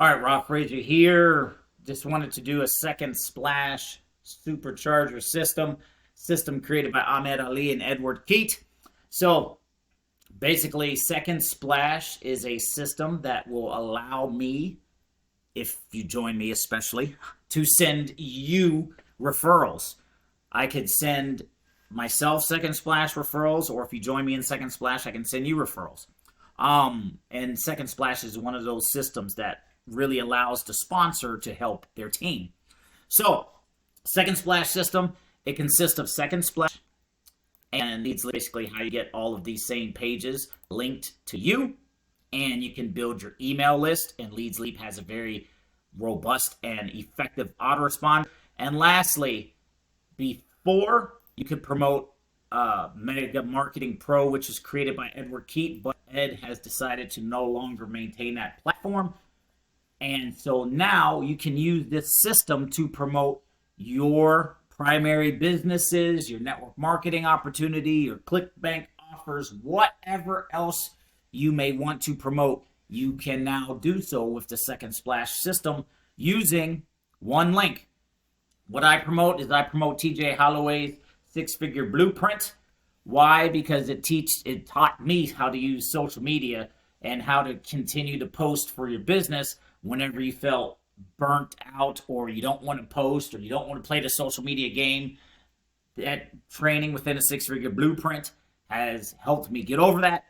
All right, Rob Frazier here. Just wanted to do a second splash supercharger system created by Ahmed Ali and Edward Keat. So basically, second splash is a system that will allow me, if you join me especially, to send you referrals. I could send myself second splash referrals, or if you join me in second splash, I can send you referrals. And second splash is one of those systems that really allows the sponsor to help their team. So second splash system, it consists of second splash, and it's basically how you get all of these same pages linked to you, and you can build your email list, and Leads Leap has a very robust and effective autoresponder. And lastly, before you could promote Mega Marketing Pro, which is created by Edward Keat, but Ed has decided to no longer maintain that platform. And so now you can use this system to promote your primary businesses, your network marketing opportunity, your ClickBank offers, whatever else you may want to promote. You can now do so with the second splash system using one link. What I promote is I promote TJ Holloway's six-figure blueprint. Why? Because it taught me how to use social media and how to continue to post for your business whenever you felt burnt out, or you don't want to post, or you don't want to play the social media game. That training within a six-figure blueprint has helped me get over that.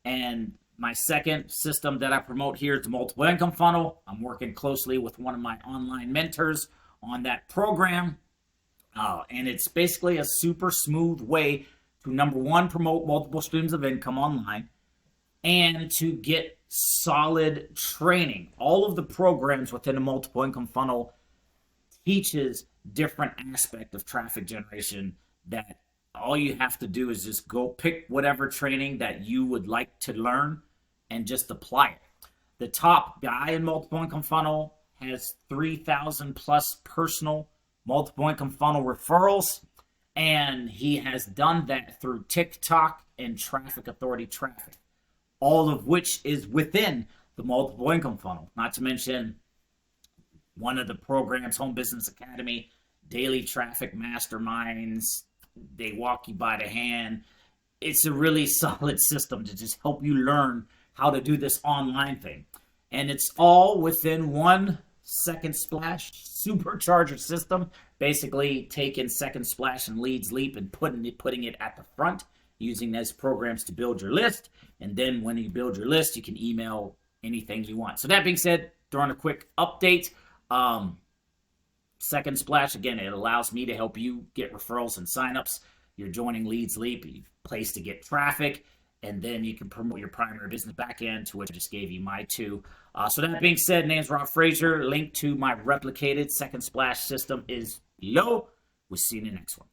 And my second system that I promote here is the multiple income funnel. I'm working closely with one of my online mentors on that program. And it's basically a super smooth way to, number one, promote multiple streams of income online, and to get solid training. All of the programs within the multiple income funnel teaches different aspect of traffic generation, that all you have to do is just go pick whatever training that you would like to learn and just apply it. The top guy in multiple income funnel has 3,000 plus personal multiple income funnel referrals, and he has done that through TikTok and Traffic Authority traffic, all of which is within the multiple income funnel. Not to mention one of the programs, Home Business Academy, daily traffic masterminds. They walk you by the hand. It's a really solid system to just help you learn how to do this online thing. And it's all within one second splash supercharger system, basically taking second splash and Leads Leap and putting it at the front, using those programs to build your list. And then when you build your list, you can email anything you want. So that being said, throwing a quick update. Second splash, again, it allows me to help you get referrals and signups. You're joining Leads Leap, a place to get traffic, and then you can promote your primary business backend, to which I just gave you my two. So that being said, name's Rob Frazier. Link to my replicated second splash system is below. We'll see you in the next one.